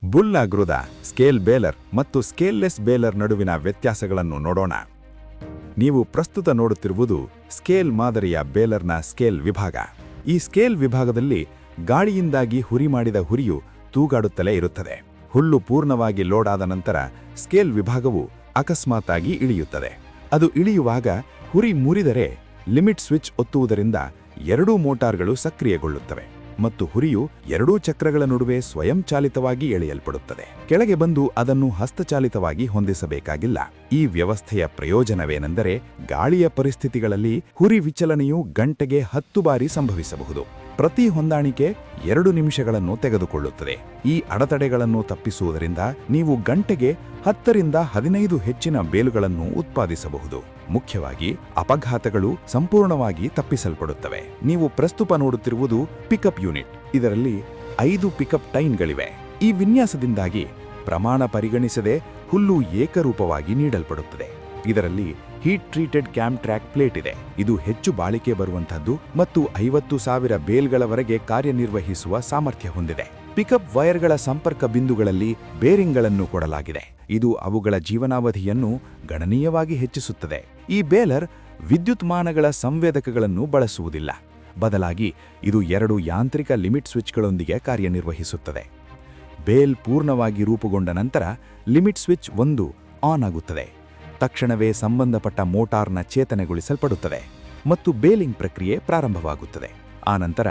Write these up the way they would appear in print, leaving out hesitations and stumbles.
Bull ಆಗ್ರೋದ scale baler ಮತ್ತು ಸ್ಕೇಲ್ಲೆಸ್ baler ನಡುವಿನ ವ್ಯತ್ಯಾಸಗಳನ್ನು ನೋಡೋಣ. ನೀವು ಪ್ರಸ್ತುತ ನೋಡುತ್ತಿರುವುದು ಸ್ಕೇಲ್ ಮಾದರಿಯ ಬೇಲರ್ನ ಸ್ಕೇಲ್ ವಿಭಾಗ. ಈ ಸ್ಕೇಲ್ ವಿಭಾಗದಲ್ಲಿ ಗಾಳಿಯಿಂದಾಗಿ ಹುರಿ ಮಾಡಿದ ಹುರಿಯು ತೂಗಾಡುತ್ತಲೇ ಇರುತ್ತದೆ. ಹುಲ್ಲು ಪೂರ್ಣವಾಗಿ ಲೋಡ್ ಆದ ನಂತರ ಸ್ಕೇಲ್ ವಿಭಾಗವು ಅಕಸ್ಮಾತ್ತಾಗಿ ಇಳಿಯುತ್ತದೆ. ಅದು ಇಳಿಯುವಾಗ ಹುರಿ ಮುರಿದರೆ ಲಿಮಿಟ್ ಸ್ವಿಚ್ ಒತ್ತುವುದರಿಂದ ಎರಡೂ ಮೋಟಾರ್ಗಳು ಸಕ್ರಿಯಗೊಳ್ಳುತ್ತವೆ ಮತ್ತು ಹುರಿಯು ಎರಡೂ ಚಕ್ರಗಳ ನಡುವೆ ಸ್ವಯಂಚಾಲಿತವಾಗಿ ಎಳೆಯಲ್ಪಡುತ್ತದೆ. ಕೆಳಗೆ ಬಂದು ಅದನ್ನು ಹಸ್ತಚಾಲಿತವಾಗಿ ಹೊಂದಿಸಬೇಕಾಗಿಲ್ಲ. ಈ ವ್ಯವಸ್ಥೆಯ ಪ್ರಯೋಜನವೇನೆಂದರೆ ಗಾಳಿಯ ಪರಿಸ್ಥಿತಿಗಳಲ್ಲಿ ಹುರಿ ವಿಚಲನೆಯು ಗಂಟೆಗೆ 10 ಬಾರಿ ಸಂಭವಿಸಬಹುದು. ಪ್ರತಿ ಹೊಂದಾಣಿಕೆ 2 ನಿಮಿಷಗಳನ್ನು ತೆಗೆದುಕೊಳ್ಳುತ್ತದೆ. ಈ ಅಡೆತಡೆಗಳನ್ನು ತಪ್ಪಿಸುವುದರಿಂದ ನೀವು ಗಂಟೆಗೆ 10 ರಿಂದ 15 ಹೆಚ್ಚಿನ ಬೇಲುಗಳನ್ನು ಉತ್ಪಾದಿಸಬಹುದು. ಮುಖ್ಯವಾಗಿ ಅಪಘಾತಗಳು ಸಂಪೂರ್ಣವಾಗಿ ತಪ್ಪಿಸಲ್ಪಡುತ್ತವೆ. ನೀವು ಪ್ರಸ್ತುತ ನೋಡುತ್ತಿರುವುದು ಪಿಕಪ್ ಯೂನಿಟ್. ಇದರಲ್ಲಿ 5 ಪಿಕಪ್ ಟೈನ್ಗಳಿವೆ. ಈ ವಿನ್ಯಾಸದಿಂದಾಗಿ ಪ್ರಮಾಣ ಪರಿಗಣಿಸದೆ ಹುಲ್ಲು ಏಕರೂಪವಾಗಿ ನೀಡಲ್ಪಡುತ್ತದೆ. ಇದರಲ್ಲಿ heat treated cam track plate ಇದೆ. ಇದು ಹೆಚ್ಚು ಬಾಳಿಕೆ ಬರುವಂತಹದ್ದು ಮತ್ತು 50,000 ಬೇಲ್ಗಳವರೆಗೆ ಕಾರ್ಯನಿರ್ವಹಿಸುವ ಸಾಮರ್ಥ್ಯ ಹೊಂದಿದೆ. ಪಿಕಪ್ ವೈರ್ಗಳ ಸಂಪರ್ಕ ಬಿಂದುಗಳಲ್ಲಿ ಬೇರಿಂಗ್ಗಳನ್ನು ಕೊಡಲಾಗಿದೆ. ಇದು ಅವುಗಳ ಜೀವನಾವಧಿಯನ್ನು ಗಣನೀಯವಾಗಿ ಹೆಚ್ಚಿಸುತ್ತದೆ. ಈ ಬೇಲರ್ ವಿದ್ಯುನ್ಮಾನಗಳ ಸಂವೇದಕಗಳನ್ನು ಬಳಸುವುದಿಲ್ಲ. ಬದಲಾಗಿ ಇದು 2 ಯಾಂತ್ರಿಕ ಲಿಮಿಟ್ ಸ್ವಿಚ್ಗಳೊಂದಿಗೆ ಕಾರ್ಯನಿರ್ವಹಿಸುತ್ತದೆ. ಬೇಲ್ ಪೂರ್ಣವಾಗಿ ರೂಪುಗೊಂಡ ನಂತರ ಲಿಮಿಟ್ ಸ್ವಿಚ್ 1 ಆನ್ ಆಗುತ್ತದೆ. ತಕ್ಷಣವೇ ಸಂಬಂಧಪಟ್ಟ ಮೋಟಾರ್ನ ಚೇತನಗೊಳಿಸಲ್ಪಡುತ್ತದೆ ಮತ್ತು ಬೇಲಿಂಗ್ ಪ್ರಕ್ರಿಯೆ ಪ್ರಾರಂಭವಾಗುತ್ತದೆ. ಆನಂತರ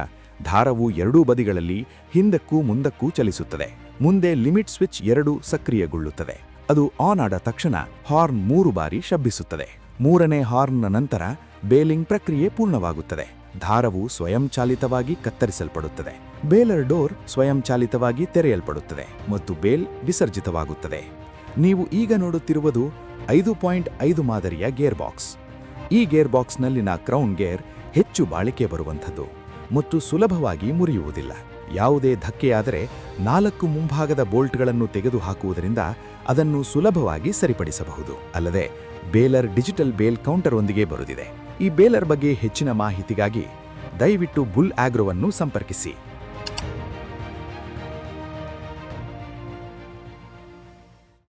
ದಾರವು ಎರಡೂ ಬದಿಗಳಲ್ಲಿ ಹಿಂದಕ್ಕೂ ಮುಂದಕ್ಕೂ ಚಲಿಸುತ್ತದೆ. ಮುಂದೆ ಲಿಮಿಟ್ ಸ್ವಿಚ್ 2 ಸಕ್ರಿಯಗೊಳ್ಳುತ್ತದೆ. ಅದು ಆನ್ ಆದ ತಕ್ಷಣ ಹಾರ್ನ್ 3 ಬಾರಿ ಶಬ್ದಿಸುತ್ತದೆ. 3ನೇ ಹಾರ್ನ್ನ ನಂತರ ಬೇಲಿಂಗ್ ಪ್ರಕ್ರಿಯೆ ಪೂರ್ಣವಾಗುತ್ತದೆ. ದಾರವು ಸ್ವಯಂಚಾಲಿತವಾಗಿ ಕತ್ತರಿಸಲ್ಪಡುತ್ತದೆ. ಬೇಲರ್ ಡೋರ್ ಸ್ವಯಂಚಾಲಿತವಾಗಿ ತೆರೆಯಲ್ಪಡುತ್ತದೆ ಮತ್ತು ಬೇಲ್ ವಿಸರ್ಜಿತವಾಗುತ್ತದೆ. ನೀವು ಈಗ ನೋಡುತ್ತಿರುವುದು 5.5 ಮಾದರಿಯ ಗೇರ್ ಬಾಕ್ಸ್. ಈ ಗೇರ್ ಬಾಕ್ಸ್ನಲ್ಲಿನ ಕ್ರೌನ್ ಗೇರ್ ಹೆಚ್ಚು ಬಾಳಿಕೆ ಬರುವಂಥದ್ದು ಮತ್ತು ಸುಲಭವಾಗಿ ಮುರಿಯುವುದಿಲ್ಲ. ಯಾವುದೇ ಧಕ್ಕೆಯಾದರೆ 4 ಮುಂಭಾಗದ ಬೋಲ್ಟ್ಗಳನ್ನು ತೆಗೆದುಹಾಕುವುದರಿಂದ ಅದನ್ನು ಸುಲಭವಾಗಿ ಸರಿಪಡಿಸಬಹುದು. ಅಲ್ಲದೆ ಬೇಲರ್ ಡಿಜಿಟಲ್ ಬೇಲ್ ಕೌಂಟರ್ ಒಂದಿಗೆ ಬರುತ್ತಿದೆ. ಈ ಬೇಲರ್ ಬಗ್ಗೆ ಹೆಚ್ಚಿನ ಮಾಹಿತಿಗಾಗಿ ದಯವಿಟ್ಟು ಬುಲ್ ಆಗ್ರೋವನ್ನು ಸಂಪರ್ಕಿಸಿ.